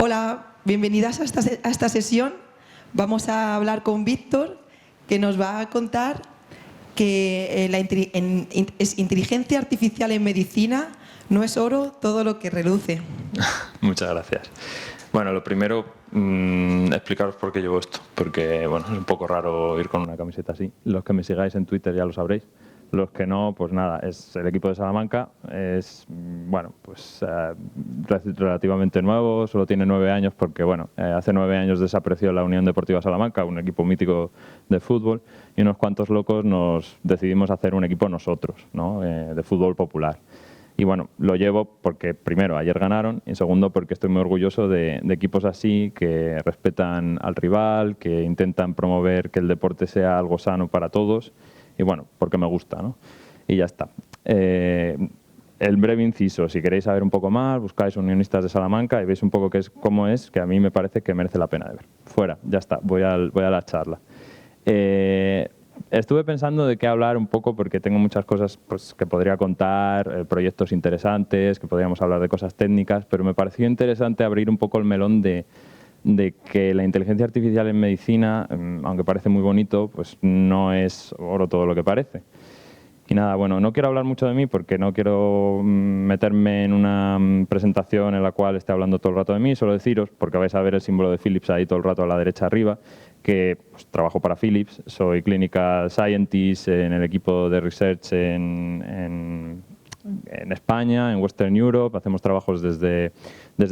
Hola, bienvenidas a esta sesión. Vamos a hablar con Víctor, que nos va a contar que inteligencia artificial en medicina no es oro todo lo que reluce. Muchas gracias. Bueno, lo primero, explicaros por qué llevo esto, porque bueno, es un poco raro ir con una camiseta así. Los que me sigáis en Twitter ya lo sabréis. Los que no, pues nada, es el equipo de Salamanca, es bueno, pues relativamente nuevo, solo tiene 9 años porque bueno, hace 9 años desapareció la Unión Deportiva Salamanca, un equipo mítico de fútbol, y unos cuantos locos nos decidimos hacer un equipo nosotros, ¿no? De fútbol popular. Y bueno, lo llevo porque primero ayer ganaron y segundo porque estoy muy orgulloso de equipos así que respetan al rival, que intentan promover que el deporte sea algo sano para todos. Y bueno, porque me gusta, ¿no? Y ya está. El breve inciso, si queréis saber un poco más, buscáis Unionistas de Salamanca y veis un poco cómo es, que a mí me parece que merece la pena de ver. Fuera, ya está, voy a la charla. Estuve pensando de qué hablar un poco porque tengo muchas cosas pues, que podría contar, proyectos interesantes, que podríamos hablar de cosas técnicas, pero me pareció interesante abrir un poco el melón de que la inteligencia artificial en medicina, aunque parece muy bonito, pues no es oro todo lo que parece. Y nada, bueno, no quiero hablar mucho de mí porque no quiero meterme en una presentación en la cual esté hablando todo el rato de mí, solo deciros, porque vais a ver el símbolo de Philips ahí todo el rato a la derecha arriba, que pues, trabajo para Philips, soy Clinical Scientist en el equipo de Research en España, en Western Europe, hacemos trabajos desde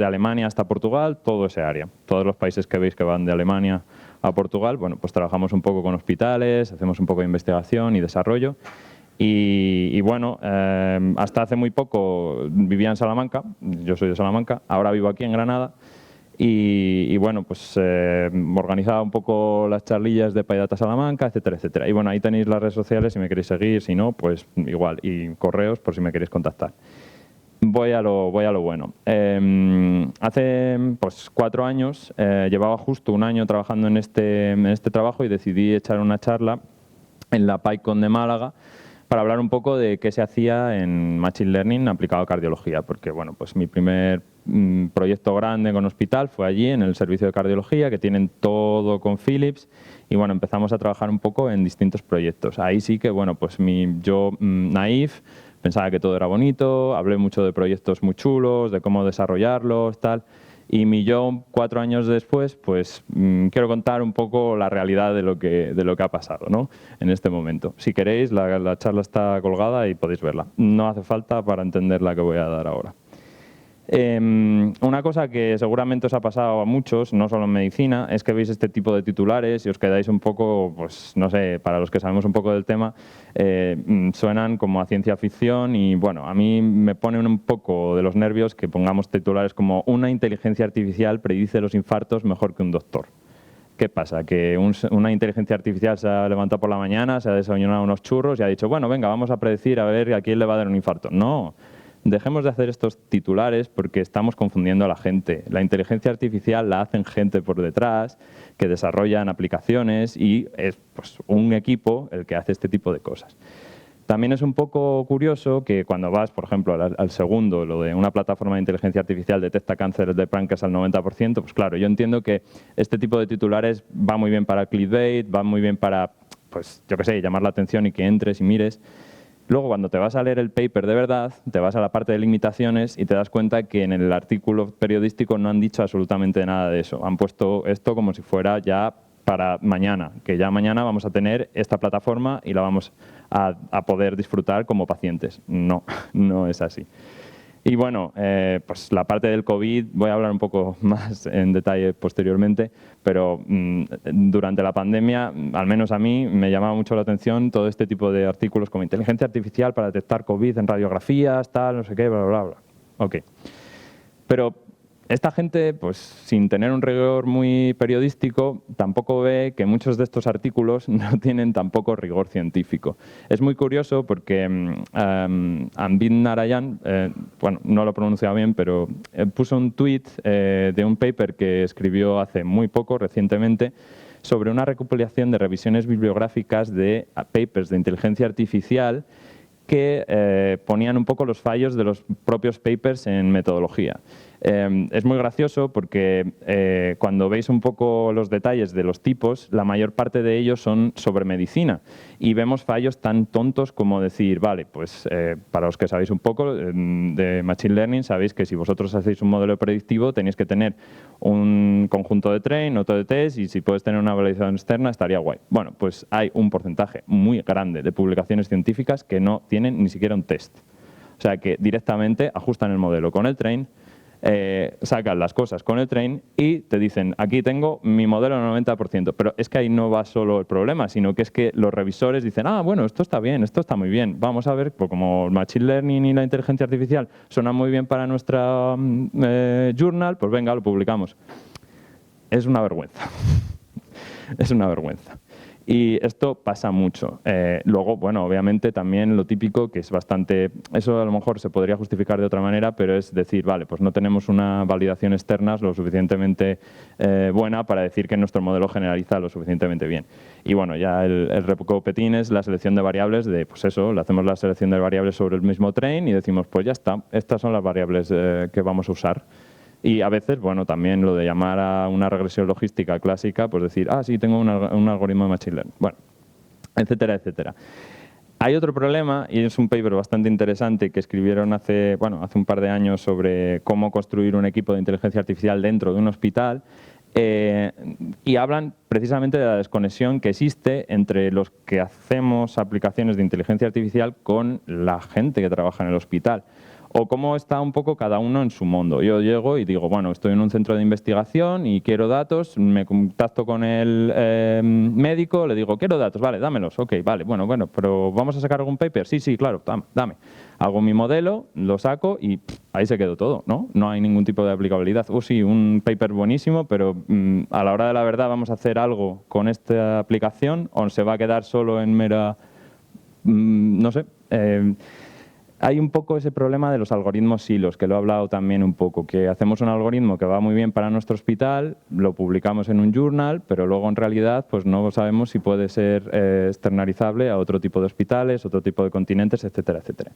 Alemania hasta Portugal, todo ese área. Todos los países que veis que van de Alemania a Portugal, bueno, pues trabajamos un poco con hospitales, hacemos un poco de investigación y desarrollo. Y bueno, hasta hace muy poco vivía en Salamanca, yo soy de Salamanca, ahora vivo aquí en Granada. Y bueno, pues organizaba un poco las charlillas de PyData Salamanca, etcétera, etcétera. Y bueno, ahí tenéis las redes sociales si me queréis seguir, si no, pues igual. Y correos por si me queréis contactar. Voy a lo bueno. Hace pues 4 años, llevaba justo un año trabajando en este trabajo y decidí echar una charla en la PyCon de Málaga para hablar un poco de qué se hacía en Machine Learning aplicado a cardiología, porque bueno, pues mi primer proyecto grande con hospital fue allí en el servicio de cardiología, que tienen todo con Philips, y bueno, empezamos a trabajar un poco en distintos proyectos. Ahí sí que, bueno, pues yo naif, pensaba que todo era bonito, hablé mucho de proyectos muy chulos, de cómo desarrollarlos, tal. Y mi yo, 4 años después, pues quiero contar un poco la realidad de lo que ha pasado, ¿no? En este momento. Si queréis, la charla está colgada y podéis verla. No hace falta para entender la que voy a dar ahora. Una cosa que seguramente os ha pasado a muchos, no solo en medicina, es que veis este tipo de titulares y os quedáis un poco, pues no sé, para los que sabemos un poco del tema, suenan como a ciencia ficción y bueno, a mí me ponen un poco de los nervios que pongamos titulares como una inteligencia artificial predice los infartos mejor que un doctor. ¿Qué pasa? Que una inteligencia artificial se ha levantado por la mañana, se ha desayunado unos churros y ha dicho, bueno, venga, vamos a predecir a ver a quién le va a dar un infarto. No. Dejemos de hacer estos titulares porque estamos confundiendo a la gente. La inteligencia artificial la hacen gente por detrás, que desarrollan aplicaciones y es pues, un equipo el que hace este tipo de cosas. También es un poco curioso que cuando vas, por ejemplo, al segundo, lo de una plataforma de inteligencia artificial detecta cánceres de páncreas al 90%, pues claro, yo entiendo que este tipo de titulares va muy bien para clickbait, va muy bien para, pues yo qué sé, llamar la atención y que entres y mires. Luego, cuando te vas a leer el paper de verdad, te vas a la parte de limitaciones y te das cuenta que en el artículo periodístico no han dicho absolutamente nada de eso. Han puesto esto como si fuera ya para mañana, que ya mañana vamos a tener esta plataforma y la vamos a poder disfrutar como pacientes. No, no es así. Y bueno, pues la parte del COVID voy a hablar un poco más en detalle posteriormente, pero durante la pandemia, al menos a mí, me llamaba mucho la atención todo este tipo de artículos como inteligencia artificial para detectar COVID en radiografías, tal, no sé qué, bla, bla, bla. Ok. Pero esta gente, pues sin tener un rigor muy periodístico, tampoco ve que muchos de estos artículos no tienen tampoco rigor científico. Es muy curioso porque Anbin Narayan, bueno, no lo he pronunciado bien, pero puso un tuit de un paper que escribió hace muy poco, recientemente, sobre una recopilación de revisiones bibliográficas de papers de inteligencia artificial que ponían un poco los fallos de los propios papers en metodología. Es muy gracioso porque cuando veis un poco los detalles de los tipos, la mayor parte de ellos son sobre medicina y vemos fallos tan tontos como decir, vale, pues para los que sabéis un poco de Machine Learning, sabéis que si vosotros hacéis un modelo predictivo tenéis que tener un conjunto de train, otro de test y si puedes tener una validación externa estaría guay. Bueno, pues hay un porcentaje muy grande de publicaciones científicas que no tienen ni siquiera un test. O sea que directamente ajustan el modelo con el train, sacan las cosas con el train y te dicen, aquí tengo mi modelo al 90%. Pero es que ahí no va solo el problema, sino que es que los revisores dicen, ah, bueno, esto está bien, esto está muy bien. Vamos a ver, pues como el Machine Learning y la inteligencia artificial suenan muy bien para nuestra journal, pues venga, lo publicamos. Es una vergüenza. Es una vergüenza. Y esto pasa mucho. Luego, bueno, obviamente también lo típico, que es bastante... Eso a lo mejor se podría justificar de otra manera, pero es decir, vale, pues no tenemos una validación externa lo suficientemente buena para decir que nuestro modelo generaliza lo suficientemente bien. Y bueno, ya el recopetín es la selección de variables de, pues eso, le hacemos la selección de variables sobre el mismo train y decimos, pues ya está, estas son las variables que vamos a usar. Y a veces, bueno, también lo de llamar a una regresión logística clásica, pues decir, ah, sí, tengo un algoritmo de Machine Learning. Bueno, etcétera, etcétera. Hay otro problema, y es un paper bastante interesante que escribieron hace un par de años sobre cómo construir un equipo de inteligencia artificial dentro de un hospital, y hablan precisamente de la desconexión que existe entre los que hacemos aplicaciones de inteligencia artificial con la gente que trabaja en el hospital. O cómo está un poco cada uno en su mundo. Yo llego y digo, bueno, estoy en un centro de investigación y quiero datos, me contacto con el médico, le digo, quiero datos, vale, dámelos, ok, vale, bueno, pero ¿vamos a sacar algún paper? Sí, claro, dame. Hago mi modelo, lo saco y ahí se quedó todo, ¿no? No hay ningún tipo de aplicabilidad. Sí, un paper buenísimo, pero a la hora de la verdad vamos a hacer algo con esta aplicación o se va a quedar solo en mera, no sé... Hay un poco ese problema de los algoritmos silos, que lo he hablado también un poco, que hacemos un algoritmo que va muy bien para nuestro hospital, lo publicamos en un journal, pero luego en realidad pues no sabemos si puede ser externalizable a otro tipo de hospitales, otro tipo de continentes, etcétera, etcétera.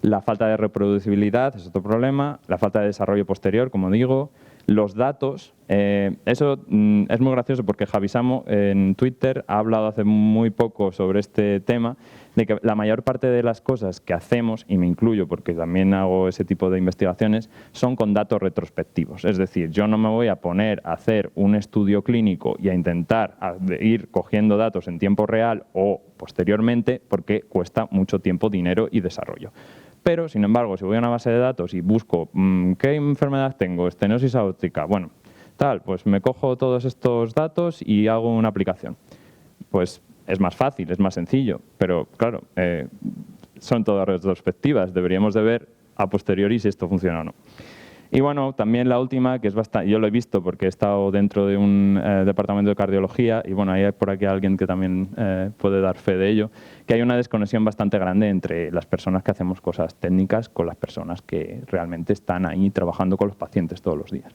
La falta de reproducibilidad es otro problema, la falta de desarrollo posterior, como digo, los datos. Eso es muy gracioso porque Javi Samo en Twitter ha hablado hace muy poco sobre este tema, de que la mayor parte de las cosas que hacemos, y me incluyo porque también hago ese tipo de investigaciones, son con datos retrospectivos. Es decir, yo no me voy a poner a hacer un estudio clínico y a intentar ir cogiendo datos en tiempo real o posteriormente porque cuesta mucho tiempo, dinero y desarrollo. Pero, sin embargo, si voy a una base de datos y busco qué enfermedad tengo, estenosis aórtica, bueno, tal, pues me cojo todos estos datos y hago una aplicación. Pues es más fácil, es más sencillo, pero claro, son todas retrospectivas, deberíamos de ver a posteriori si esto funciona o no. Y bueno, también la última, que es bastante, yo lo he visto porque he estado dentro de un departamento de cardiología y bueno, hay por aquí alguien que también puede dar fe de ello, que hay una desconexión bastante grande entre las personas que hacemos cosas técnicas con las personas que realmente están ahí trabajando con los pacientes todos los días.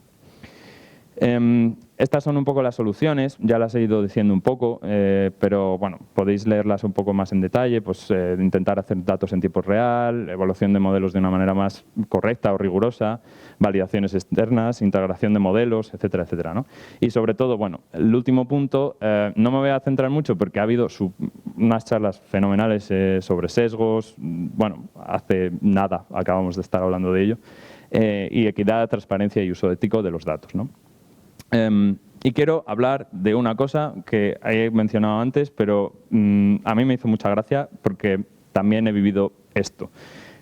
Estas son un poco las soluciones, ya las he ido diciendo un poco, pero bueno, podéis leerlas un poco más en detalle, pues intentar hacer datos en tiempo real, evaluación de modelos de una manera más correcta o rigurosa, validaciones externas, integración de modelos, etcétera, etcétera, ¿no? Y sobre todo, bueno, el último punto, no me voy a centrar mucho porque ha habido unas charlas fenomenales sobre sesgos, bueno, hace nada acabamos de estar hablando de ello, y equidad, transparencia y uso ético de los datos, ¿no? Y quiero hablar de una cosa que he mencionado antes, pero a mí me hizo mucha gracia porque también he vivido esto.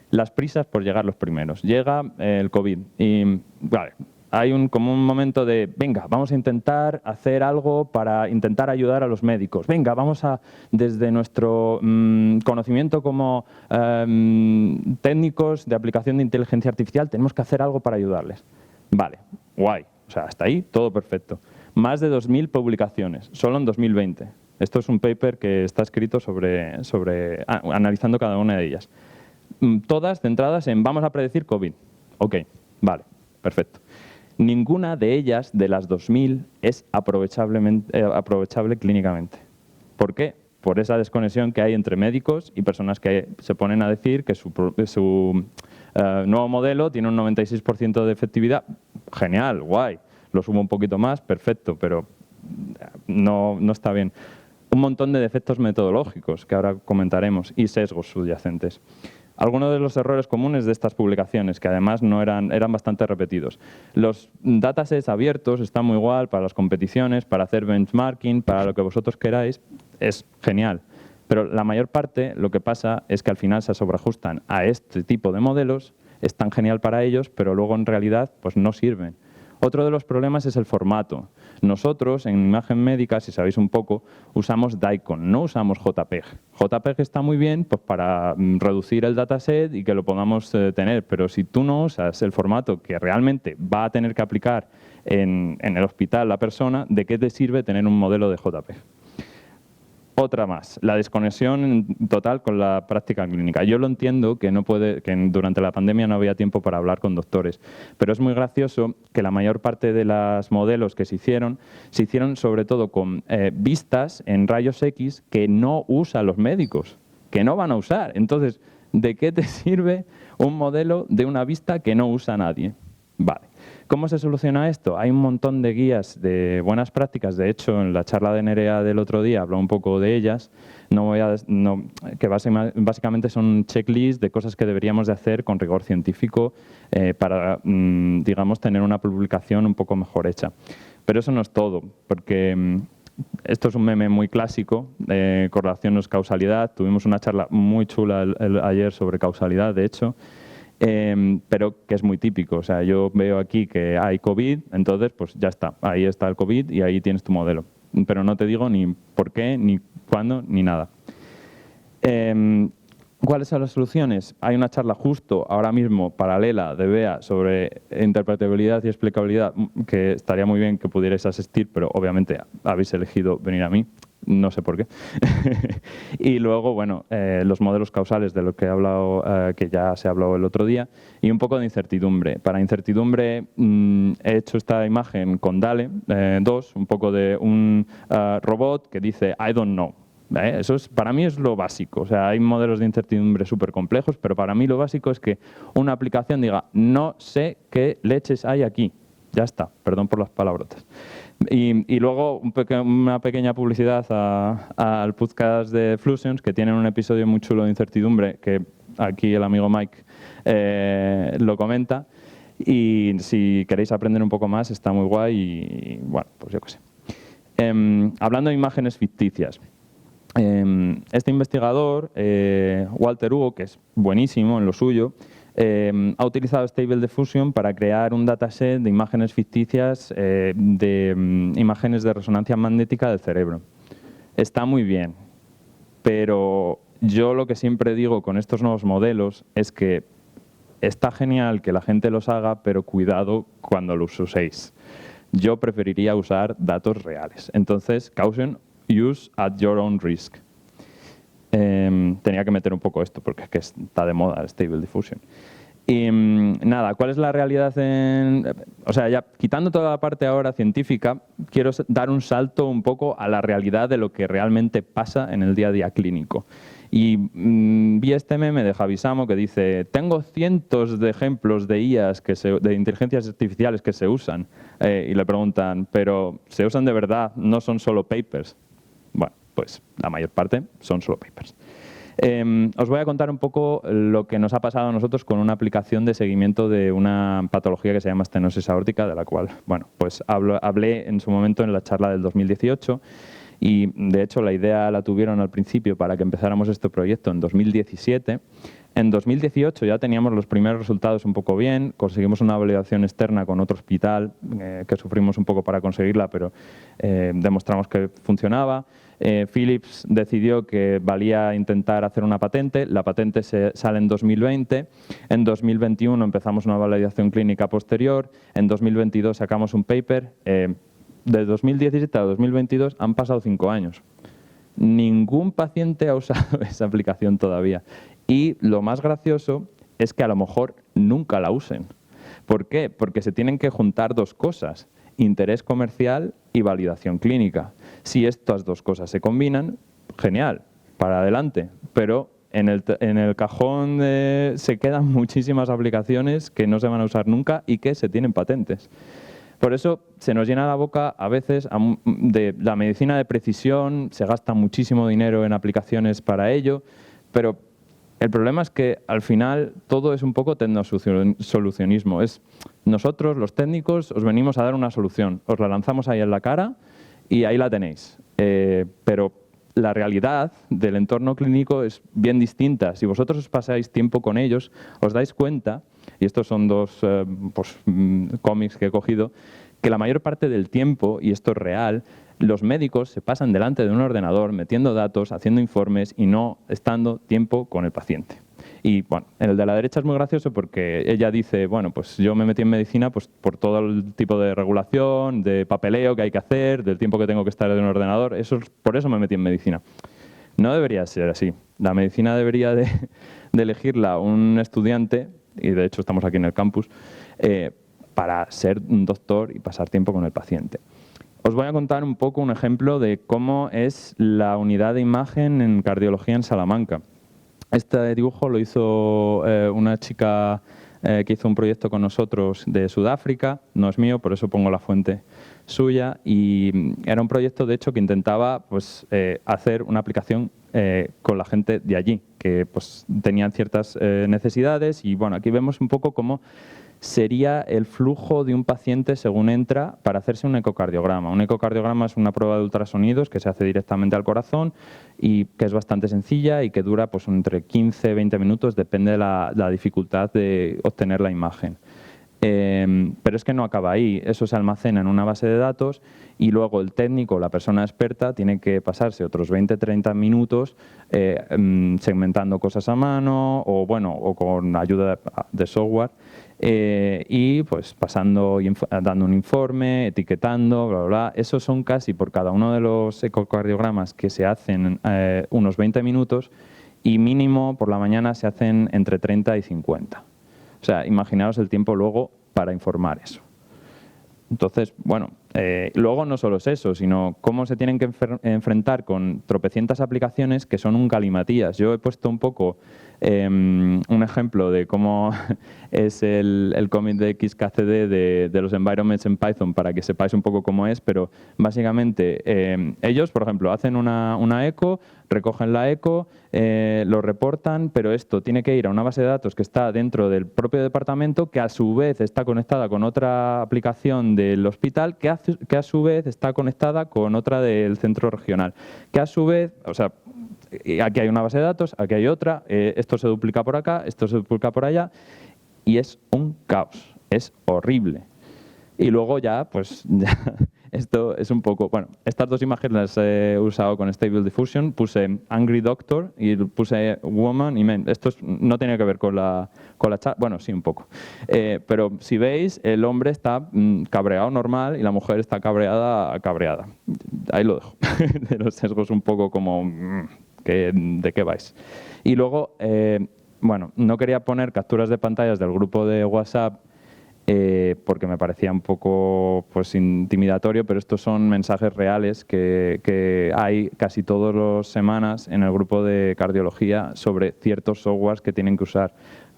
Las prisas por llegar los primeros. Llega el COVID y vale, hay como un momento de, venga, vamos a intentar hacer algo para intentar ayudar a los médicos. Venga, vamos a, desde nuestro conocimiento como técnicos de aplicación de inteligencia artificial, tenemos que hacer algo para ayudarles. Vale, guay. O sea, hasta ahí todo perfecto. Más de 2.000 publicaciones, solo en 2020. Esto es un paper que está escrito analizando cada una de ellas. Todas centradas en vamos a predecir COVID. Ok, vale, perfecto. Ninguna de ellas, de las 2.000, es aprovechable clínicamente. ¿Por qué? por esa desconexión que hay entre médicos y personas que se ponen a decir que su nuevo modelo tiene un 96% de efectividad. Genial, guay. Lo subo un poquito más, perfecto, pero no está bien. Un montón de defectos metodológicos que ahora comentaremos y sesgos subyacentes. Algunos de los errores comunes de estas publicaciones, que además eran bastante repetidos. Los datasets abiertos están muy igual para las competiciones, para hacer benchmarking, para lo que vosotros queráis, es genial. Pero la mayor parte lo que pasa es que al final se sobreajustan a este tipo de modelos, es tan genial para ellos, pero luego en realidad pues no sirven. Otro de los problemas es el formato. Nosotros, en imagen médica, si sabéis un poco, usamos DICOM, no usamos JPEG. JPEG está muy bien pues, para reducir el dataset y que lo podamos tener, pero si tú no usas el formato que realmente va a tener que aplicar en el hospital la persona, ¿de qué te sirve tener un modelo de JPEG? Otra más, la desconexión total con la práctica clínica. Yo lo entiendo que durante la pandemia no había tiempo para hablar con doctores, pero es muy gracioso que la mayor parte de los modelos que se hicieron sobre todo con vistas en rayos X que no usan los médicos, que no van a usar. Entonces, ¿de qué te sirve un modelo de una vista que no usa nadie? Vale. ¿Cómo se soluciona esto? Hay un montón de guías de buenas prácticas. De hecho, en la charla de Nerea del otro día habló un poco de ellas. Que básicamente son checklists de cosas que deberíamos de hacer con rigor científico para, digamos, tener una publicación un poco mejor hecha. Pero eso no es todo, porque esto es un meme muy clásico, correlación no es causalidad. Tuvimos una charla muy chula ayer sobre causalidad, de hecho. Pero que es muy típico. O sea, yo veo aquí que hay COVID, entonces pues ya está, ahí está el COVID y ahí tienes tu modelo. Pero no te digo ni por qué, ni cuándo, ni nada. ¿Cuáles son las soluciones? Hay una charla justo ahora mismo, paralela, de BEA, sobre interpretabilidad y explicabilidad, que estaría muy bien que pudierais asistir, pero obviamente habéis elegido venir a mí. No sé por qué. Y luego, bueno, los modelos causales de los que he hablado, que ya se habló el otro día, y un poco de incertidumbre. Para incertidumbre he hecho esta imagen con DALE 2, un poco de un robot que dice I don't know. Eso para mí es lo básico. O sea, hay modelos de incertidumbre súper complejos, pero para mí lo básico es que una aplicación diga no sé qué leches hay aquí. Ya está, perdón por las palabrotas. Y luego una pequeña publicidad al podcast de Flusions, que tienen un episodio muy chulo de incertidumbre, que aquí el amigo Mike lo comenta. Y si queréis aprender un poco más, está muy guay y bueno, pues yo qué sé. Hablando de imágenes ficticias. Este investigador, Walter Hugo, que es buenísimo en lo suyo, ha utilizado Stable Diffusion para crear un dataset de imágenes ficticias de imágenes de resonancia magnética del cerebro. Está muy bien, pero yo lo que siempre digo con estos nuevos modelos es que está genial que la gente los haga, pero cuidado cuando los uséis. Yo preferiría usar datos reales. Entonces, caution, use at your own risk. Tenía que meter un poco esto porque es que está de moda el Stable Diffusion. Y nada, ¿cuál es la realidad? O sea, ya quitando toda la parte ahora científica, quiero dar un salto un poco a la realidad de lo que realmente pasa en el día a día clínico. Y vi este meme de Javi Samo que dice, tengo cientos de ejemplos de IAs, de inteligencias artificiales que se usan. Y le preguntan, ¿pero se usan de verdad? ¿No son solo papers? Bueno, pues la mayor parte son solo papers. Os voy a contar un poco lo que nos ha pasado a nosotros con una aplicación de seguimiento de una patología que se llama estenosis aórtica, de la cual, bueno, pues hablé en su momento en la charla del 2018 y, de hecho, la idea la tuvieron al principio para que empezáramos este proyecto en 2017. En 2018 ya teníamos los primeros resultados un poco bien, conseguimos una validación externa con otro hospital, que sufrimos un poco para conseguirla, pero demostramos que funcionaba. Philips decidió que valía intentar hacer una patente, la patente sale en 2020, en 2021 empezamos una validación clínica posterior, en 2022 sacamos un paper, de 2017 a 2022 han pasado 5 años. Ningún paciente ha usado esa aplicación todavía. Y lo más gracioso es que a lo mejor nunca la usen. ¿Por qué? Porque se tienen que juntar dos cosas, interés comercial y validación clínica. Si estas dos cosas se combinan, genial, para adelante, pero en el cajón se quedan muchísimas aplicaciones que no se van a usar nunca y que se tienen patentes. Por eso se nos llena la boca a veces de la medicina de precisión, se gasta muchísimo dinero en aplicaciones para ello, pero el problema es que al final todo es un poco tecnosolucionismo. Es nosotros, los técnicos, os venimos a dar una solución, os la lanzamos ahí en la cara y ahí la tenéis. Pero la realidad del entorno clínico es bien distinta. Si vosotros os pasáis tiempo con ellos, os dais cuenta, y estos son dos cómics que he cogido, que la mayor parte del tiempo, y esto es real, los médicos se pasan delante de un ordenador metiendo datos, haciendo informes y no estando tiempo con el paciente. Y bueno, en el de la derecha es muy gracioso porque ella dice, bueno, pues yo me metí en medicina pues por todo el tipo de regulación, de papeleo que hay que hacer, del tiempo que tengo que estar en un ordenador, por eso me metí en medicina. No debería ser así. La medicina debería de elegirla un estudiante, y de hecho estamos aquí en el campus, para ser un doctor y pasar tiempo con el paciente. Os voy a contar un poco un ejemplo de cómo es la unidad de imagen en cardiología en Salamanca. Este dibujo lo hizo una chica que hizo un proyecto con nosotros de Sudáfrica, no es mío, por eso pongo la fuente suya, y era un proyecto de hecho que intentaba pues, hacer una aplicación con la gente de allí, que pues, tenían ciertas necesidades, y bueno, aquí vemos un poco cómo sería el flujo de un paciente según entra para hacerse un ecocardiograma. Un ecocardiograma es una prueba de ultrasonidos que se hace directamente al corazón y que es bastante sencilla y que dura pues, entre 15 y 20 minutos, depende de la dificultad de obtener la imagen. Pero es que no acaba ahí, eso se almacena en una base de datos y luego el técnico, la persona experta, tiene que pasarse otros 20-30 minutos segmentando cosas a mano o con ayuda de software. Y pues pasando y dando un informe, etiquetando, bla, bla, bla. Esos son casi por cada uno de los ecocardiogramas que se hacen unos 20 minutos y mínimo por la mañana se hacen entre 30 y 50. O sea, imaginaos el tiempo luego para informar eso. Entonces, bueno, luego no solo es eso, sino cómo se tienen que enfrentar con tropecientas aplicaciones que son un galimatías. Yo he puesto un poco un ejemplo de cómo es el cómic de XKCD de los environments en Python para que sepáis un poco cómo es, pero básicamente ellos, por ejemplo, hacen una eco, recogen la eco, lo reportan, pero esto tiene que ir a una base de datos que está dentro del propio departamento, que a su vez está conectada con otra aplicación del hospital, que a su vez está conectada con otra del centro regional, que a su vez, o sea, aquí hay una base de datos, aquí hay otra, esto se duplica por acá, esto se duplica por allá, y es un caos, es horrible. Y luego ya, pues, esto es un poco... Bueno, estas dos imágenes las he usado con Stable Diffusion, puse Angry Doctor y puse Woman y Men. Esto no tiene que ver con la chat, bueno, sí, un poco. Pero si veis, el hombre está cabreado normal y la mujer está cabreada. Ahí lo dejo. De los sesgos un poco como... ¿de qué vais? Y luego, bueno, no quería poner capturas de pantallas del grupo de WhatsApp porque me parecía un poco pues, intimidatorio, pero estos son mensajes reales que hay casi todas las semanas en el grupo de cardiología sobre ciertos softwares que tienen que usar.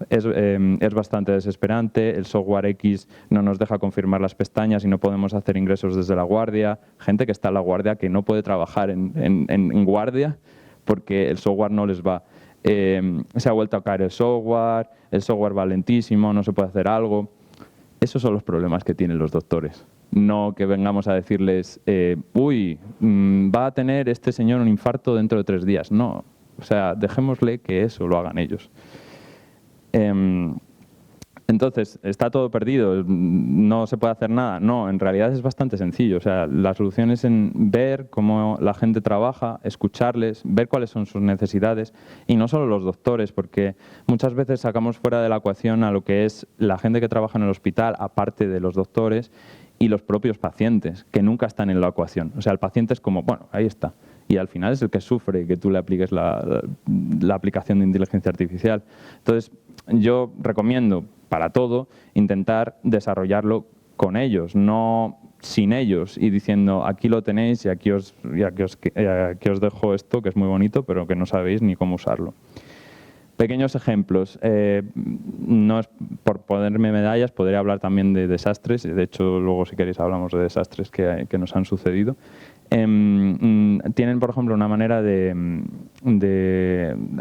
Es bastante desesperante, el software X no nos deja confirmar las pestañas y no podemos hacer ingresos desde la guardia, gente que está en la guardia que no puede trabajar en guardia porque el software no les va. Se ha vuelto a caer el software va lentísimo, no se puede hacer algo. Esos son los problemas que tienen los doctores. No que vengamos a decirles, va a tener este señor un infarto dentro de 3 días. No, o sea, dejémosle que eso lo hagan ellos. Entonces, ¿está todo perdido? ¿No se puede hacer nada? No, en realidad es bastante sencillo. O sea, la solución es en ver cómo la gente trabaja, escucharles, ver cuáles son sus necesidades y no solo los doctores, porque muchas veces sacamos fuera de la ecuación a lo que es la gente que trabaja en el hospital, aparte de los doctores, y los propios pacientes, que nunca están en la ecuación. O sea, el paciente es como, bueno, ahí está. Y al final es el que sufre que tú le apliques la aplicación de inteligencia artificial. Entonces, yo recomiendo para todo intentar desarrollarlo con ellos, no sin ellos y diciendo aquí lo tenéis y aquí os dejo esto que es muy bonito pero que no sabéis ni cómo usarlo. Pequeños ejemplos. No es por ponerme medallas, podría hablar también de desastres. De hecho, luego si queréis hablamos de desastres que nos han sucedido. Tienen, por ejemplo, una manera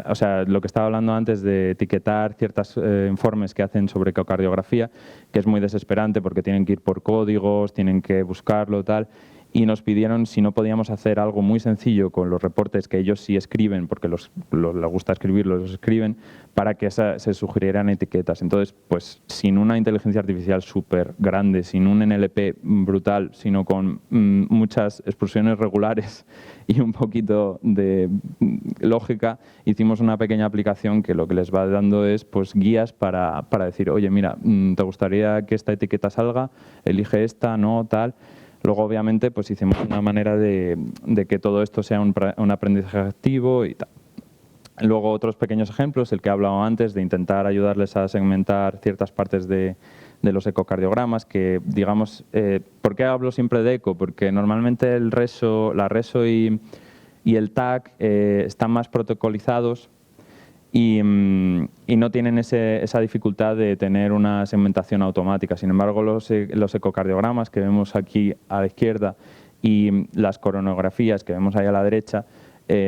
o sea, lo que estaba hablando antes de etiquetar ciertos informes que hacen sobre ecocardiografía, que es muy desesperante porque tienen que ir por códigos, tienen que buscarlo, tal. Y nos pidieron si no podíamos hacer algo muy sencillo con los reportes que ellos sí escriben, porque les gusta escribirlos, los escriben, para que se sugirieran etiquetas. Entonces, pues sin una inteligencia artificial súper grande, sin un NLP brutal, sino con muchas expresiones regulares y un poquito de lógica, hicimos una pequeña aplicación que lo que les va dando es pues guías para decir, oye, mira, ¿te gustaría que esta etiqueta salga? Elige esta, no, tal. Luego, obviamente, pues hicimos una manera de que todo esto sea un aprendizaje activo y tal. Luego, otros pequeños ejemplos, el que he hablado antes, de intentar ayudarles a segmentar ciertas partes de los ecocardiogramas, que, digamos, ¿por qué hablo siempre de eco? Porque normalmente la reso y el TAC están más protocolizados y no tienen esa dificultad de tener una segmentación automática. Sin embargo, los ecocardiogramas que vemos aquí a la izquierda y las coronografías que vemos ahí a la derecha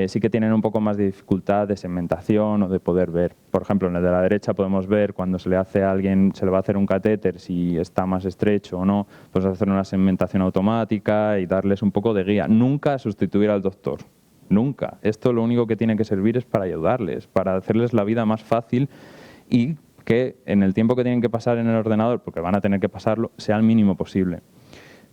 sí que tienen un poco más de dificultad de segmentación o de poder ver. Por ejemplo, en el de la derecha podemos ver cuando se le hace a alguien, se le va a hacer un catéter, si está más estrecho o no, pues hacer una segmentación automática y darles un poco de guía. Nunca sustituir al doctor. Nunca. Esto lo único que tiene que servir es para ayudarles, para hacerles la vida más fácil y que en el tiempo que tienen que pasar en el ordenador, porque van a tener que pasarlo, sea el mínimo posible.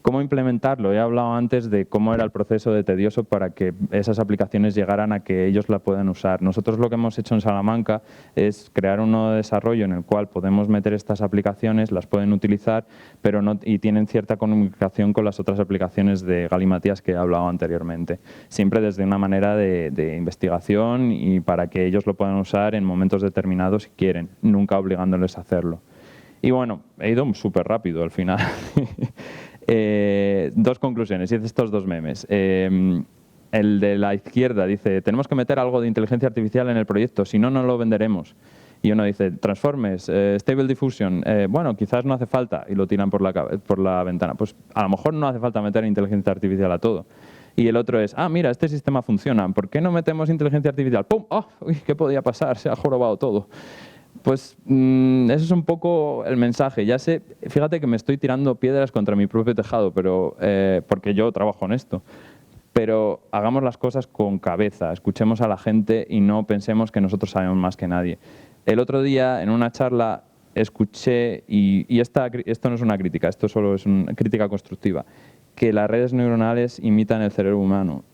¿Cómo implementarlo? He hablado antes de cómo era el proceso de tedioso para que esas aplicaciones llegaran a que ellos la puedan usar. Nosotros lo que hemos hecho en Salamanca es crear un nodo de desarrollo en el cual podemos meter estas aplicaciones, las pueden utilizar, pero y tienen cierta comunicación con las otras aplicaciones de Galimatías que he hablado anteriormente. Siempre desde una manera de investigación y para que ellos lo puedan usar en momentos determinados si quieren, nunca obligándoles a hacerlo. Y bueno, he ido súper rápido al final. Dos conclusiones, hice estos dos memes. El de la izquierda dice, tenemos que meter algo de inteligencia artificial en el proyecto, si no, no lo venderemos. Y uno dice, Transformers, Stable Diffusion, bueno, quizás no hace falta, y lo tiran por la ventana. Pues a lo mejor no hace falta meter inteligencia artificial a todo. Y el otro es, mira, este sistema funciona, ¿por qué no metemos inteligencia artificial? ¡Pum! ¡Oh! Uy, ¿qué podía pasar? Se ha jorobado todo. Pues ese es un poco el mensaje. Ya sé, fíjate que me estoy tirando piedras contra mi propio tejado, pero porque yo trabajo en esto. Pero hagamos las cosas con cabeza, escuchemos a la gente y no pensemos que nosotros sabemos más que nadie. El otro día, en una charla, escuché, y esto no es una crítica, esto solo es una crítica constructiva, que las redes neuronales imitan el cerebro humano.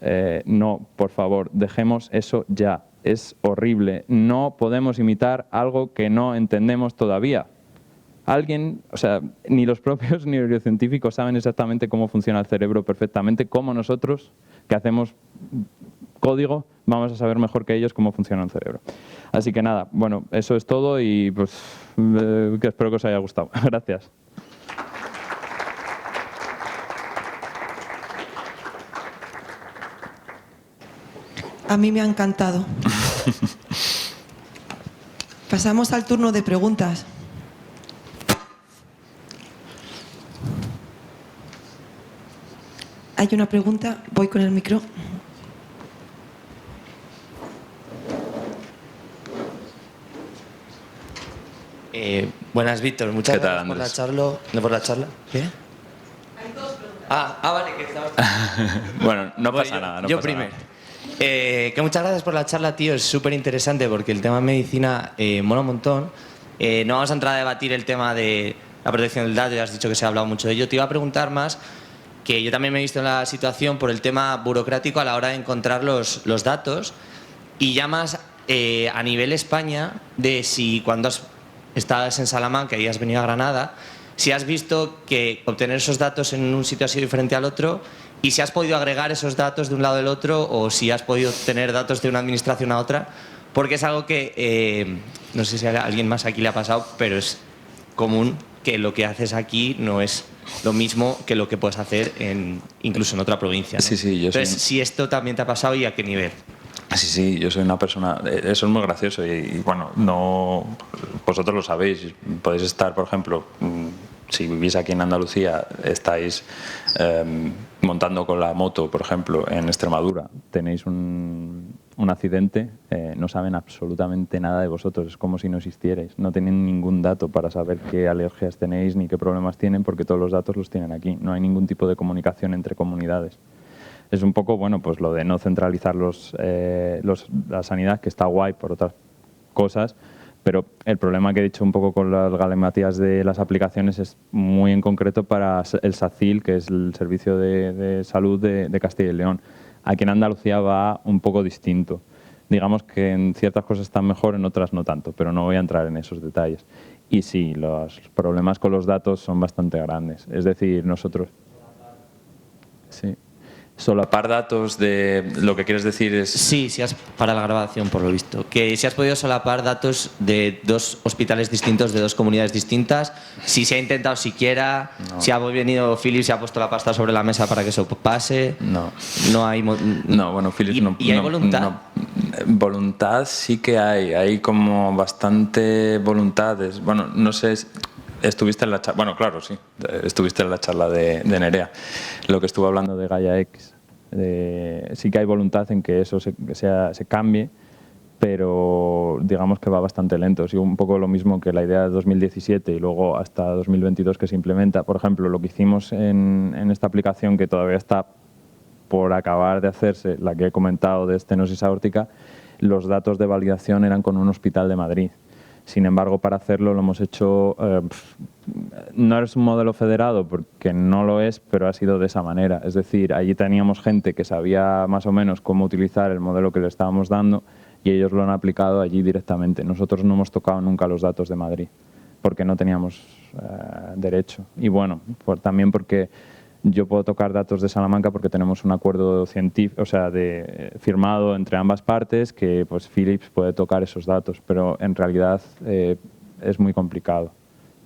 No, por favor, dejemos eso ya. Es horrible. No podemos imitar algo que no entendemos todavía. Ni los propios neurocientíficos saben exactamente cómo funciona el cerebro perfectamente, como nosotros, que hacemos código, vamos a saber mejor que ellos cómo funciona el cerebro. Así que nada, bueno, eso es todo y pues que espero que os haya gustado. Gracias. A mí me ha encantado. Pasamos al turno de preguntas. Hay una pregunta, voy con el micro. Buenas, Víctor. Muchas ¿Qué tal, gracias Andrés? por la charla. ¿Qué? Hay dos preguntas. Vale, que estaba... Bueno, no pasa nada. Yo primero. Que muchas gracias por la charla, tío. Es súper interesante porque el tema de medicina mola un montón. No vamos a entrar a debatir el tema de la protección del dato, ya has dicho que se ha hablado mucho de ello. Te iba a preguntar más, que yo también me he visto en la situación por el tema burocrático a la hora de encontrar los datos, y ya más a nivel España, de si cuando estabas en Salamanca y has venido a Granada, si has visto que obtener esos datos en un sitio ha sido diferente al otro, y si has podido agregar esos datos de un lado del otro, o si has podido tener datos de una administración a otra, porque es algo que no sé si a alguien más aquí le ha pasado, pero es común que lo que haces aquí no es lo mismo que lo que puedes hacer incluso en otra provincia, ¿no? Sí, sí, Entonces, si esto también te ha pasado y a qué nivel. Sí, yo soy una persona, eso es muy gracioso y bueno, no, vosotros lo sabéis, podéis estar, por ejemplo, si vivís aquí en Andalucía, estáis montando con la moto, por ejemplo, en Extremadura, tenéis un accidente, no saben absolutamente nada de vosotros, es como si no existierais, no tienen ningún dato para saber qué alergias tenéis ni qué problemas tienen porque todos los datos los tienen aquí, no hay ningún tipo de comunicación entre comunidades. Es un poco, bueno, pues lo de no centralizar la sanidad, que está guay por otras cosas, pero el problema que he dicho un poco con las galimatías de las aplicaciones es muy en concreto para el SACIL, que es el Servicio de Salud de Castilla y León. Aquí en Andalucía va un poco distinto. Digamos que en ciertas cosas están mejor, en otras no tanto, pero no voy a entrar en esos detalles. Y sí, los problemas con los datos son bastante grandes. Es decir, nosotros... Sí. Solapar datos de lo que quieres decir es... Sí, para la grabación, por lo visto. Que si has podido solapar datos de 2 hospitales distintos, de 2 comunidades distintas, si se ha intentado siquiera, no. Si ha venido Philips y se ha puesto la pasta sobre la mesa para que eso pase. No. No hay... No, bueno, Philips no... ¿Y hay voluntad? No, voluntad sí que hay como bastante voluntades. Bueno, no sé... Estuviste en la charla, bueno, claro, sí, estuviste en la charla de Nerea. Lo que estuvo hablando de Gaia X, sí que hay voluntad en que eso se cambie, pero digamos que va bastante lento. Es un poco lo mismo que la idea de 2017 y luego hasta 2022 que se implementa. Por ejemplo, lo que hicimos en esta aplicación que todavía está por acabar de hacerse, la que he comentado de estenosis aórtica, los datos de validación eran con un hospital de Madrid. Sin embargo, para hacerlo lo hemos hecho, no es un modelo federado porque no lo es, pero ha sido de esa manera. Es decir, allí teníamos gente que sabía más o menos cómo utilizar el modelo que le estábamos dando y ellos lo han aplicado allí directamente. Nosotros no hemos tocado nunca los datos de Madrid porque no teníamos derecho. Y bueno, también porque yo puedo tocar datos de Salamanca porque tenemos un acuerdo científico, o sea, firmado entre ambas partes que pues Philips puede tocar esos datos, pero en realidad es muy complicado,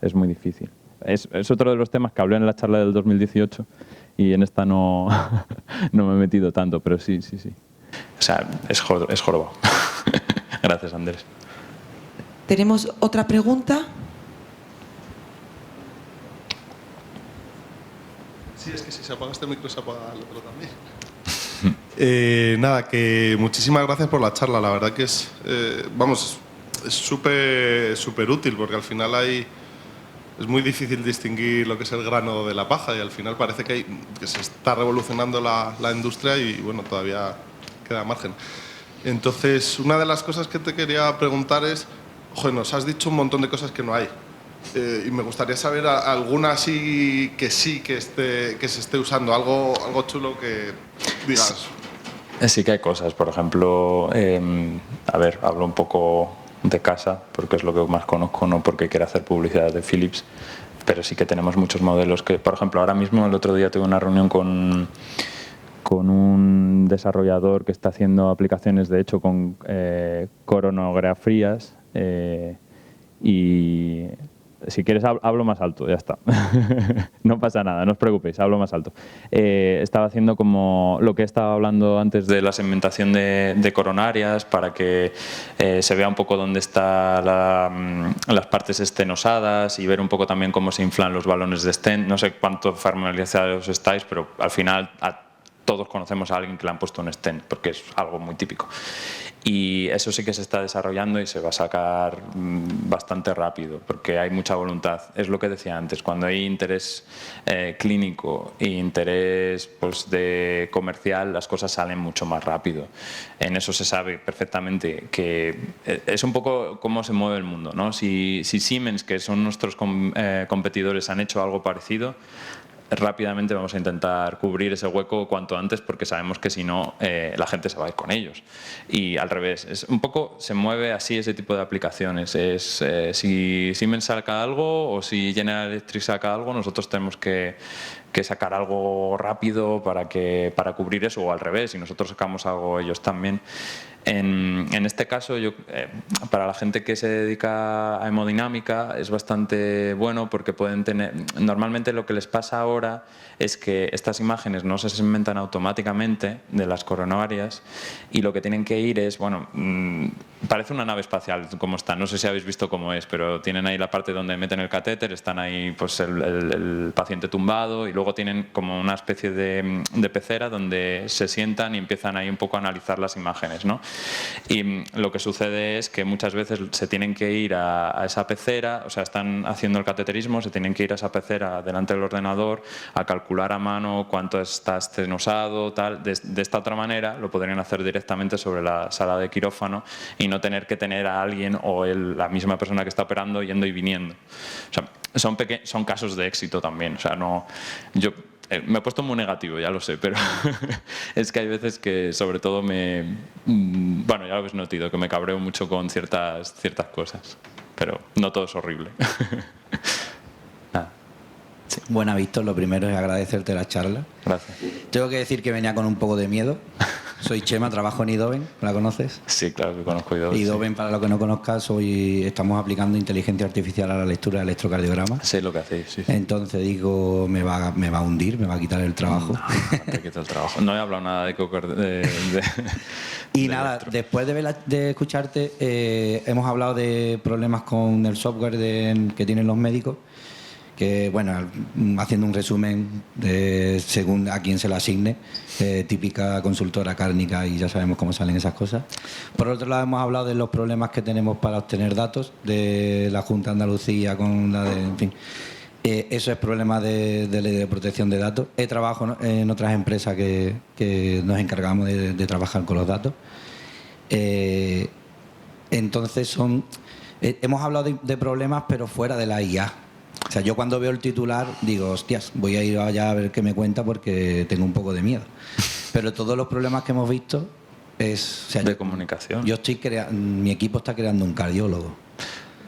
es muy difícil. Es otro de los temas que hablé en la charla del 2018 y en esta no, no me he metido tanto, pero sí. O sea, es jorobado. Gracias, Andrés. ¿Tenemos otra pregunta? Sí, es que si se apaga este micro se apaga el otro también. Nada, que muchísimas gracias por la charla. La verdad que es súper útil porque al final es muy difícil distinguir lo que es el grano de la paja y al final parece que se está revolucionando la industria y bueno, todavía queda margen. Entonces, una de las cosas que te quería preguntar es, nos has dicho un montón de cosas que no hay. Y me gustaría saber alguna así que se esté usando, algo chulo que digas. Sí que hay cosas, por ejemplo, hablo un poco de casa porque es lo que más conozco, no porque quiera hacer publicidad de Philips, pero sí que tenemos muchos modelos que, por ejemplo, ahora mismo el otro día tuve una reunión con un desarrollador que está haciendo aplicaciones, de hecho, con coronografías y... Si quieres hablo más alto, ya está. No pasa nada, no os preocupéis, hablo más alto. Estaba haciendo como lo que estaba hablando antes de la segmentación de coronarias para que se vea un poco dónde están las partes estenosadas y ver un poco también cómo se inflan los balones de stent. No sé cuánto familiarizados estáis, pero al final todos conocemos a alguien que le han puesto un stent porque es algo muy típico. Y eso sí que se está desarrollando y se va a sacar bastante rápido porque hay mucha voluntad. Es lo que decía antes, cuando hay interés clínico e interés pues, de comercial, las cosas salen mucho más rápido. En eso se sabe perfectamente que es un poco cómo se mueve el mundo, ¿no? Si Siemens, que son nuestros competidores, han hecho algo parecido, rápidamente vamos a intentar cubrir ese hueco cuanto antes porque sabemos que si no la gente se va a ir con ellos y al revés, es un poco se mueve así ese tipo de aplicaciones, es si Siemens saca algo o si General Electric saca algo, nosotros tenemos que sacar algo rápido para cubrir eso o al revés, si nosotros sacamos algo ellos también. En este caso, para la gente que se dedica a hemodinámica es bastante bueno porque pueden tener... Normalmente lo que les pasa ahora es que estas imágenes no se segmentan automáticamente de las coronarias y lo que tienen que ir es, bueno, parece una nave espacial como está, no sé si habéis visto cómo es, pero tienen ahí la parte donde meten el catéter, están ahí pues el paciente tumbado y luego tienen como una especie de pecera donde se sientan y empiezan ahí un poco a analizar las imágenes, ¿no? Y lo que sucede es que muchas veces se tienen que ir a esa pecera, o sea, están haciendo el cateterismo, se tienen que ir a esa pecera delante del ordenador a calcular a mano cuánto está estenosado, tal. De esta otra manera lo podrían hacer directamente sobre la sala de quirófano y no tener que tener a alguien o la misma persona que está operando yendo y viniendo. O sea, son casos de éxito también. O sea, me he puesto muy negativo, ya lo sé, pero es que hay veces que sobre todo bueno, ya lo habéis notado, que me cabreo mucho con ciertas cosas, pero no todo es horrible. Nada. Sí. Bueno, Víctor, lo primero es agradecerte la charla. Gracias. Tengo que decir que venía con un poco de miedo. Soy Chema, trabajo en Idoven, ¿la conoces? Sí, claro que conozco Idoven. Idoven, sí. Para los que no conozcan, estamos aplicando inteligencia artificial a la lectura de electrocardiogramas. Sé lo que hacéis, sí. Entonces digo, me va a hundir, me va a quitar el trabajo. No te quito el trabajo. No he hablado nada Y nada, después de escucharte, hemos hablado de problemas con el software que tienen los médicos. Que, bueno, haciendo un resumen según a quién se le asigne, típica consultora cárnica y ya sabemos cómo salen esas cosas. Por otro lado, hemos hablado de los problemas que tenemos para obtener datos de la Junta de Andalucía con la de... En fin, eso es problema de ley de protección de datos. He trabajado en otras empresas que nos encargamos de trabajar con los datos. Entonces hemos hablado de problemas, pero fuera de la IA. O sea, yo cuando veo el titular digo, hostias, voy a ir allá a ver qué me cuenta porque tengo un poco de miedo. Pero todos los problemas que hemos visto es... O sea, de comunicación. Mi equipo está creando un cardiólogo.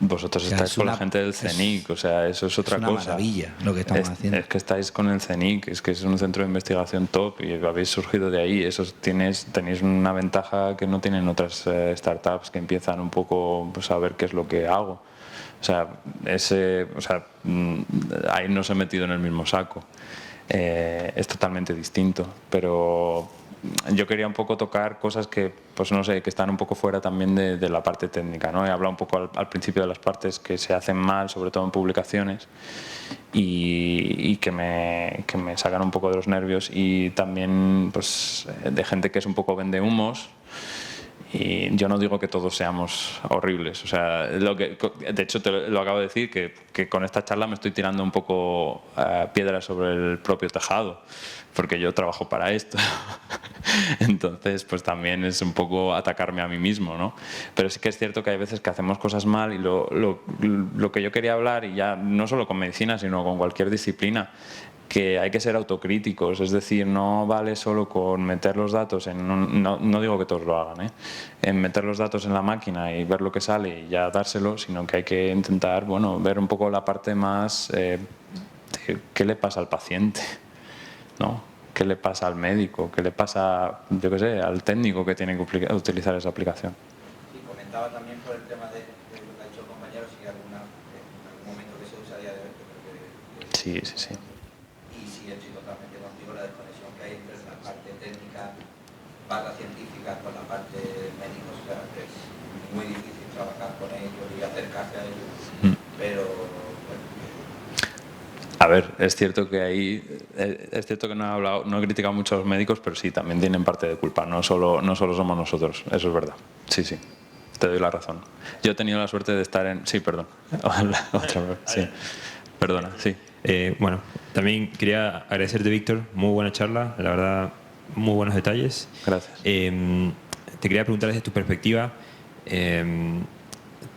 Vosotros estáis con la gente del CENIC, o sea, eso es otra cosa. Es una maravilla lo que estamos haciendo. Es que estáis con el CENIC, es que es un centro de investigación top y habéis surgido de ahí. Tenéis una ventaja que no tienen otras startups que empiezan un poco pues, a ver qué es lo que hago. O sea, ahí no se he metido en el mismo saco. Es totalmente distinto, pero yo quería un poco tocar cosas que, pues no sé, que están un poco fuera también de la parte técnica, ¿no? He hablado un poco al principio de las partes que se hacen mal, sobre todo en publicaciones, y que me sacan un poco de los nervios, y también pues de gente que es un poco vendehumos. Y yo no digo que todos seamos horribles, o sea, de hecho te lo acabo de decir, que con esta charla me estoy tirando un poco piedras sobre el propio tejado, porque yo trabajo para esto. Entonces, pues también es un poco atacarme a mí mismo, ¿no? Pero sí que es cierto que hay veces que hacemos cosas mal y lo que yo quería hablar, y ya no solo con medicina, sino con cualquier disciplina, que hay que ser autocríticos, es decir, no vale solo con meter los datos no digo que todos lo hagan, en meter los datos en la máquina y ver lo que sale y ya dárselo, sino que hay que intentar, bueno, ver un poco la parte más de qué le pasa al paciente, ¿no? ¿Qué le pasa al médico? ¿Qué le pasa, yo qué sé, al técnico que tiene que utilizar esa aplicación? Y comentaba también por el tema de lo que ha dicho el compañero, si en algún momento que se usa a día de hoy. Sí. Estoy totalmente contigo, la desconexión que hay entre la parte técnica /científica con la parte médica, o sea, que es muy difícil trabajar con ellos y acercarse a ellos, pero bueno. A ver, es cierto que no he criticado mucho a los médicos, pero sí, también tienen parte de culpa, no solo somos nosotros, eso es verdad, sí, te doy la razón. Yo he tenido la suerte de estar sí, perdón, otra vez, sí, perdona, sí. Bueno, también quería agradecerte, Víctor, muy buena charla, la verdad, muy buenos detalles. Gracias. Te quería preguntar desde tu perspectiva,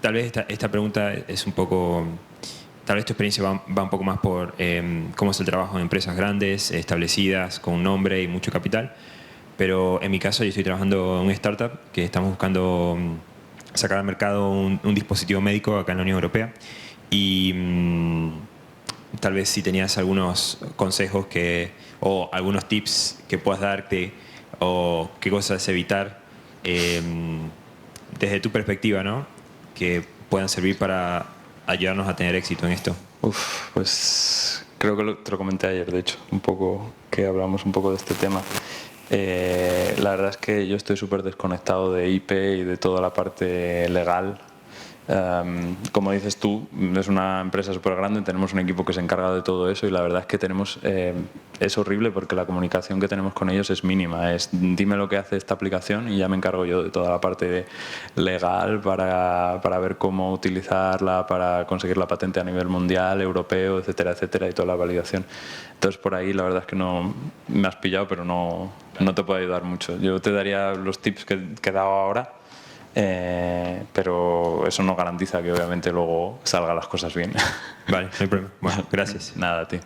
tal vez esta pregunta es un poco, tal vez tu experiencia va un poco más por cómo es el trabajo en empresas grandes, establecidas, con un nombre y mucho capital, pero en mi caso yo estoy trabajando en una startup que estamos buscando sacar al mercado un dispositivo médico acá en la Unión Europea y... tal vez si tenías algunos consejos o algunos tips que puedas darte o qué cosas evitar desde tu perspectiva, ¿no? Que puedan servir para ayudarnos a tener éxito en esto. Pues creo que te lo comenté ayer, de hecho, un poco, que hablamos un poco de este tema. La verdad es que yo estoy súper desconectado de IP y de toda la parte legal. Como dices tú, es una empresa súper grande, tenemos un equipo que se encarga de todo eso y la verdad es que tenemos, es horrible porque la comunicación que tenemos con ellos es mínima. Es dime lo que hace esta aplicación y ya me encargo yo de toda la parte legal para ver cómo utilizarla, para conseguir la patente a nivel mundial, europeo, etcétera, etcétera, y toda la validación. Entonces por ahí la verdad es que no me has pillado, pero no te puedo ayudar mucho. Yo te daría los tips que he dado ahora. Pero eso no garantiza que obviamente luego salgan las cosas bien. Vale, no hay problema. Bueno, gracias. Nada, a ti.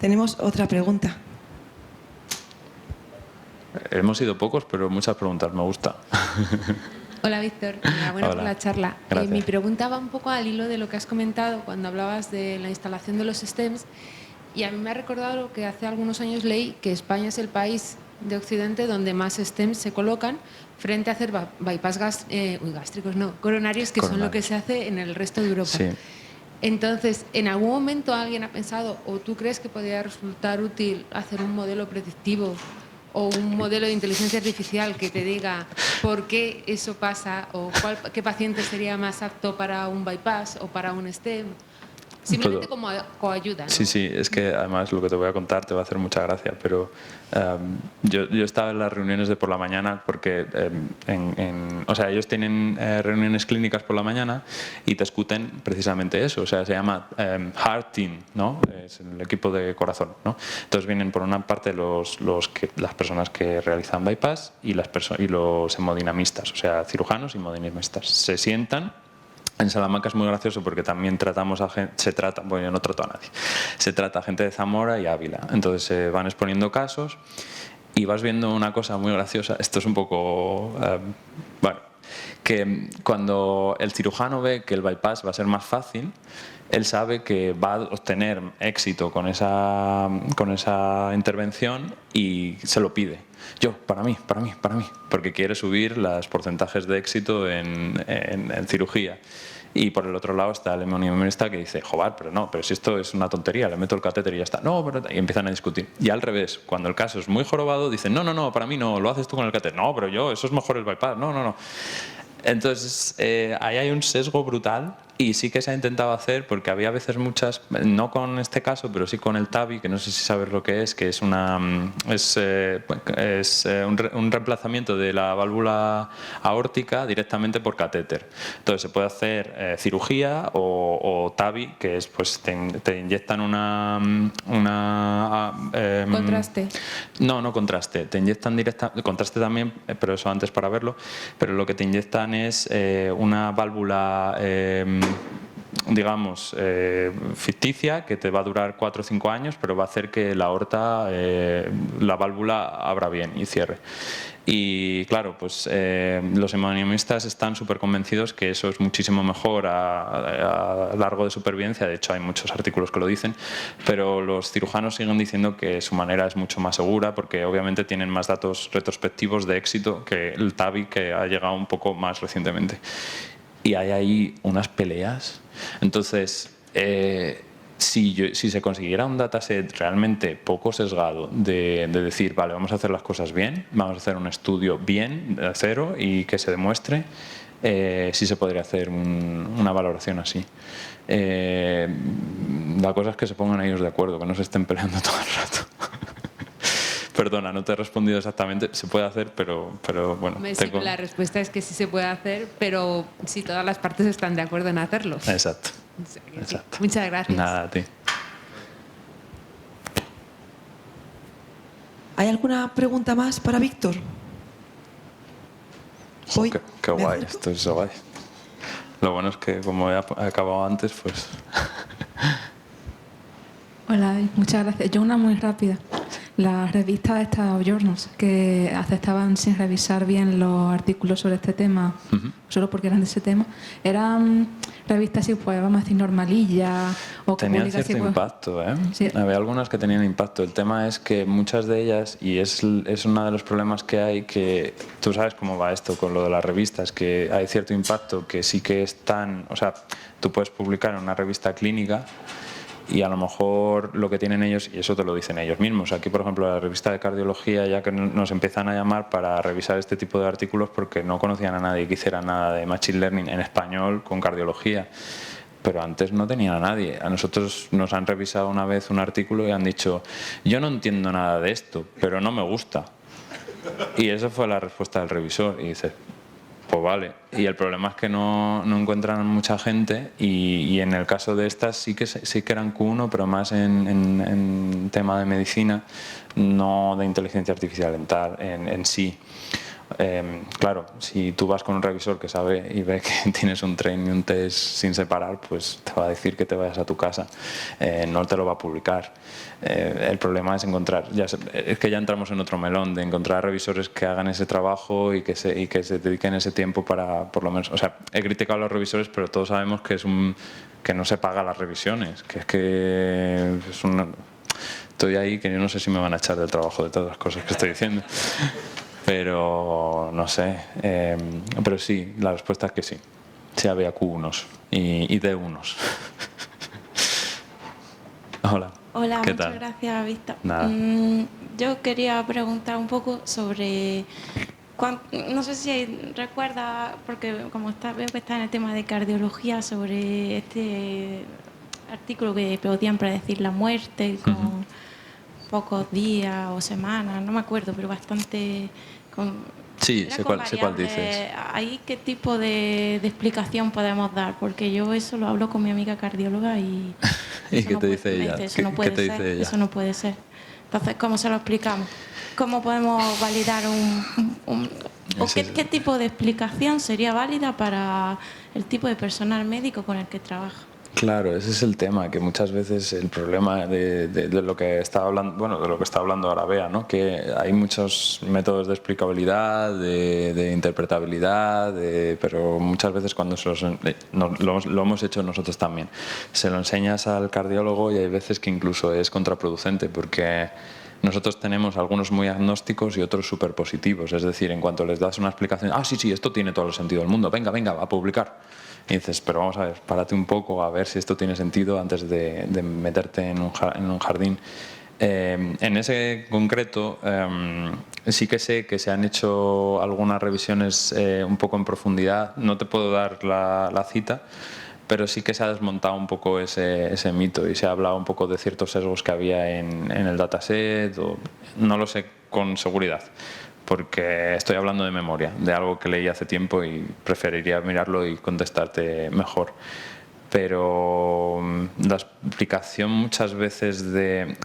Tenemos otra pregunta. Hemos sido pocos, pero muchas preguntas, me gusta. Hola Víctor, enhorabuena por Hola. la charla. Gracias. Mi pregunta va un poco al hilo de lo que has comentado cuando hablabas de la instalación de los STEMs y a mí me ha recordado que hace algunos años leí que España es el país de Occidente donde más STEMs se colocan frente a hacer bypass coronarios, que son lo que se hace en el resto de Europa. Sí. Entonces, ¿en algún momento alguien ha pensado o tú crees que podría resultar útil hacer un modelo predictivo o un modelo de inteligencia artificial que te diga por qué eso pasa o qué paciente sería más apto para un bypass o para un STEM? Simplemente como coayuda, ¿no? Sí, es que además lo que te voy a contar te va a hacer mucha gracia, pero yo estaba en las reuniones de por la mañana porque o sea, ellos tienen reuniones clínicas por la mañana y te discuten precisamente eso, o sea, se llama Heart Team, ¿no? Es el equipo de corazón, ¿no? Entonces vienen por una parte las personas que realizan bypass y los hemodinamistas, o sea, cirujanos y hemodinamistas. Se sientan. En Salamanca es muy gracioso porque también tratamos a gente, bueno, yo no trato a nadie, se trata a gente de Zamora y Ávila. Entonces se van exponiendo casos y vas viendo una cosa muy graciosa. Esto es un poco, bueno, que cuando el cirujano ve que el bypass va a ser más fácil, él sabe que va a obtener éxito con esa intervención y se lo pide. Para mí, porque quiere subir los porcentajes de éxito en cirugía. Y por el otro lado está el hemodinamista que dice, joder, pero si esto es una tontería, le meto el catéter y ya está. Y empiezan a discutir. Y al revés, cuando el caso es muy jorobado, dicen, no, para mí no, lo haces tú con el catéter. No, pero eso es mejor el bypass. No. Entonces, ahí hay un sesgo brutal y sí que se ha intentado hacer porque había veces muchas, no con este caso, pero sí con el TAVI, que no sé si sabes lo que es un reemplazamiento de la válvula aórtica directamente por catéter. Entonces se puede hacer cirugía o TAVI, que es pues te inyectan contraste. No contraste, te inyectan contraste también, pero eso antes para verlo, pero lo que te inyectan es una válvula digamos ficticia que te va a durar 4 o 5 años, pero va a hacer que la aorta, la válvula abra bien y cierre. Y claro, pues los hemodinamistas están súper convencidos que eso es muchísimo mejor a largo de supervivencia. De hecho, hay muchos artículos que lo dicen, pero los cirujanos siguen diciendo que su manera es mucho más segura porque obviamente tienen más datos retrospectivos de éxito que el TAVI, que ha llegado un poco más recientemente. Y hay ahí unas peleas. Entonces, si se consiguiera un dataset realmente poco sesgado de decir, vale, vamos a hacer las cosas bien, vamos a hacer un estudio bien, de cero, y que se demuestre, sí se podría hacer una valoración así. La cosa es que se pongan ellos de acuerdo, que no se estén peleando todo el rato. Perdona, no te he respondido exactamente. Se puede hacer, pero bueno. La respuesta es que sí se puede hacer, pero si todas las partes están de acuerdo en hacerlo. Exacto. Sí. Muchas gracias. Nada, a ti. ¿Hay alguna pregunta más para Víctor? Qué guay, esto es guay. Lo bueno es que como he acabado antes, pues... Hola, muchas gracias. Yo una muy rápida. Las revistas estas journals que aceptaban sin revisar bien los artículos sobre este tema, solo porque eran de ese tema, eran revistas así, pues vamos a decir, normalillas o Tenían públicas, cierto pues, impacto, ¿eh? Sí. Había algunas que tenían impacto. El tema es que muchas de ellas, y es uno de los problemas que hay, que tú sabes cómo va esto con lo de las revistas, que hay cierto impacto que sí que están, o sea, tú puedes publicar en una revista clínica y a lo mejor lo que tienen ellos, y eso te lo dicen ellos mismos. Aquí, por ejemplo, la revista de cardiología, ya que nos empiezan a llamar para revisar este tipo de artículos porque no conocían a nadie que hiciera nada de Machine Learning en español con cardiología. Pero antes no tenían a nadie. A nosotros nos han revisado una vez un artículo y han dicho, yo no entiendo nada de esto, pero no me gusta. Y esa fue la respuesta del revisor. Y dices, pues vale. Y el problema es que no encuentran mucha gente y en el caso de estas sí que eran Q1, pero más en tema de medicina, no de inteligencia artificial en sí. Claro, si tú vas con un revisor que sabe y ve que tienes un train y un test sin separar, pues te va a decir que te vayas a tu casa, no te lo va a publicar. El problema es encontrar, es que ya entramos en otro melón de encontrar revisores que hagan ese trabajo y que se dediquen ese tiempo para, por lo menos, o sea, he criticado a los revisores, pero todos sabemos que que no se paga las revisiones, que es estoy ahí que yo no sé si me van a echar del trabajo de todas las cosas que estoy diciendo. Pero no sé, pero sí, la respuesta es que sí. Sí había Q1s y D1s. Hola. Hola, ¿Qué muchas tal? gracias, Víctor. Nada. Yo quería preguntar un poco sobre, no sé si recuerda, porque como veo que está en el tema de cardiología, sobre este artículo que podían predecir la muerte con pocos días o semanas, no me acuerdo, pero bastante... Sí, era sé con cuál dices. variables. ¿Ahí qué tipo de explicación podemos dar? Porque yo eso lo hablo con mi amiga cardióloga y... ¿Y eso qué no te puede- dice me ella? dice, eso no ¿Qué puede te ser, dice ella? eso no puede ser. Entonces, ¿cómo se lo explicamos? ¿Cómo podemos validar o qué tipo de explicación sería válida para el tipo de personal médico con el que trabaja? Claro, ese es el tema, que muchas veces el problema de lo que está hablando, bueno, de lo que está hablando ahora Bea, ¿no? Que hay muchos métodos de explicabilidad, de interpretabilidad, pero muchas veces cuando lo hemos hecho nosotros también, se lo enseñas al cardiólogo y hay veces que incluso es contraproducente porque nosotros tenemos algunos muy agnósticos y otros súper positivos, es decir, en cuanto les das una explicación, sí, esto tiene todo el sentido del mundo, venga, a publicar. Y dices, pero vamos a ver, párate un poco a ver si esto tiene sentido antes de meterte en un jardín. En ese concreto, sí que sé que se han hecho algunas revisiones un poco en profundidad. No te puedo dar la cita, pero sí que se ha desmontado un poco ese mito y se ha hablado un poco de ciertos sesgos que había en el dataset. No lo sé con seguridad, porque estoy hablando de memoria, de algo que leí hace tiempo y preferiría mirarlo y contestarte mejor. Pero la explicación muchas veces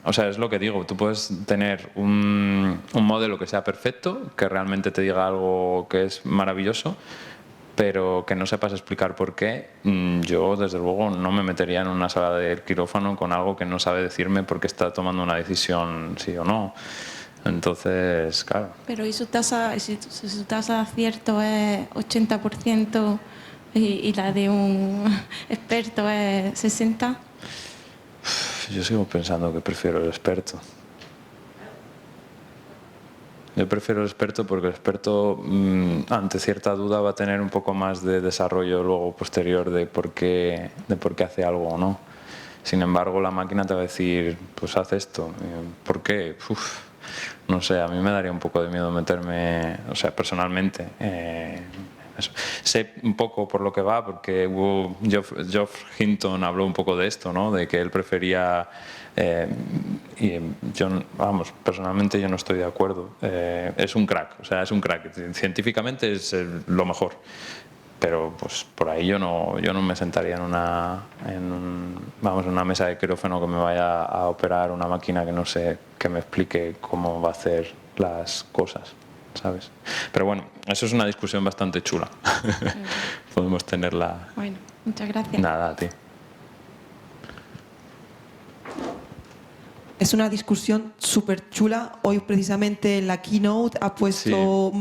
o sea, es lo que digo, tú puedes tener un modelo que sea perfecto, que realmente te diga algo que es maravilloso, pero que no sepas explicar por qué. Yo, desde luego, no me metería en una sala de quirófano con algo que no sabe decirme por qué está tomando una decisión sí o no. Entonces, claro. Pero ¿y su tasa, si su tasa de acierto es 80% y la de un experto es 60%? Yo sigo pensando que prefiero el experto. Yo prefiero el experto porque el experto, ante cierta duda, va a tener un poco más de desarrollo luego posterior de por qué hace algo o no. Sin embargo, la máquina te va a decir, pues haz esto. ¿Por qué? No sé, a mí me daría un poco de miedo meterme, o sea, personalmente. Eso. Sé un poco por lo que va, porque Geoff Hinton habló un poco de esto, ¿no? De que él prefería, y yo, vamos, personalmente yo no estoy de acuerdo. Es un crack, o sea, es un crack. Científicamente es lo mejor. Pero pues por ahí yo no me sentaría en una mesa de quirófano que me vaya a operar una máquina que no sé, que me explique cómo va a hacer las cosas, ¿sabes? Pero bueno, eso es una discusión bastante chula. Podemos tenerla. Bueno, muchas gracias. Nada, a ti. Es una discusión súper chula. Hoy precisamente en la keynote ha puesto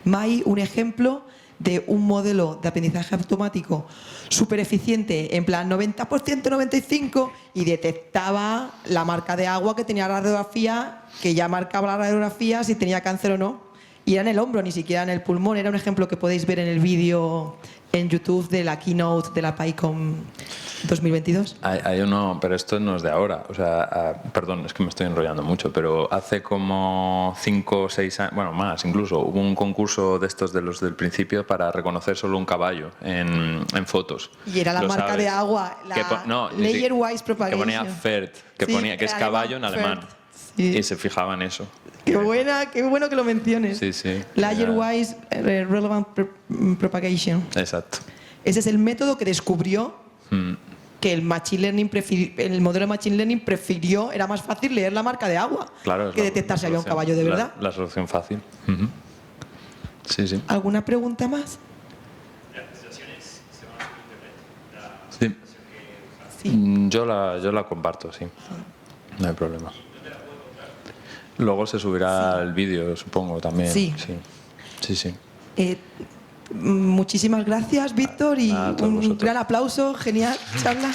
Mai un ejemplo de un modelo de aprendizaje automático súper eficiente, en plan 90%, 95%, y detectaba la marca de agua que tenía la radiografía, que ya marcaba la radiografía si tenía cáncer o no. Y era en el hombro, ni siquiera en el pulmón. Era un ejemplo que podéis ver en el vídeo en YouTube de la keynote de la PyCon 2022. Hay uno, pero esto no es de ahora. O sea, perdón, es que me estoy enrollando mucho, pero hace como 5 o 6 años, bueno, más incluso, hubo un concurso de estos de los del principio para reconocer solo un caballo en fotos. Y era la ¿Lo marca sabes? de agua, la Layer Wise Propagation. Que ponía Pferd, que, Sí, ponía, que es caballo en alemán. Pferd. Sí. Y se fijaba en eso. Qué bueno que lo menciones. Sí, sí. Layer Wise Relevant Propagation. Exacto. Ese es el método que descubrió que el Machine Learning el modelo de Machine Learning prefirió, era más fácil leer la marca de agua Claro, que detectar si había un caballo de verdad. La solución fácil. Sí, sí. ¿Alguna pregunta más? Sí. Sí. Yo la comparto, sí. No hay problema. Luego se subirá el vídeo, supongo, también. Sí. Sí. Muchísimas gracias, Víctor, y A todos un vosotros. gran aplauso, genial charla.